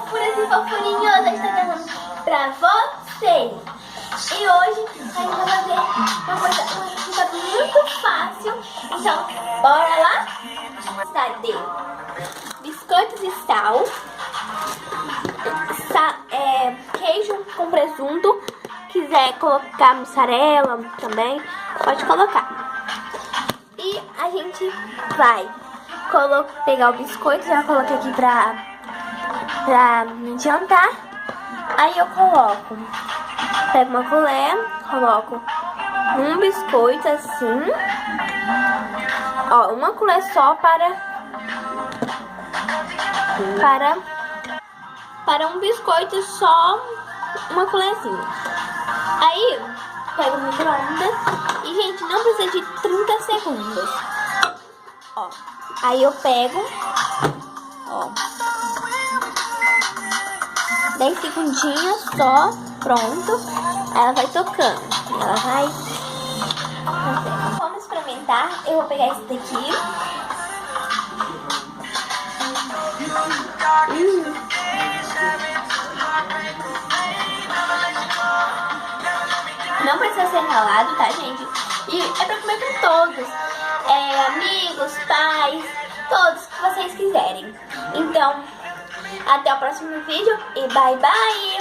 fofuras e fofurinhos, eu estou trazendo pra vocês. E hoje a gente vai fazer uma receita muito fácil. Então, bora lá? Cadê? Biscoitos e sal, queijo com presunto. Quiser colocar mussarela também, pode colocar. E a gente vai pegar o biscoito, já coloquei aqui pra adiantar. Aí eu pego uma colher, coloco um biscoito assim, ó, uma colher só para um biscoito, só uma colherzinha. Aí pego o micro-ondas e, gente, não precisa de 30 segundos. Ó, aí eu pego, ó, 10 segundinhos só, pronto. Ela vai tocando, ela vai fazendo. Vamos experimentar. Eu vou pegar esse daqui. Não precisa ser ralado, tá, gente? E é pra comer com todos. Amigos, pais, todos que vocês quiserem. Então, até o próximo vídeo e bye bye!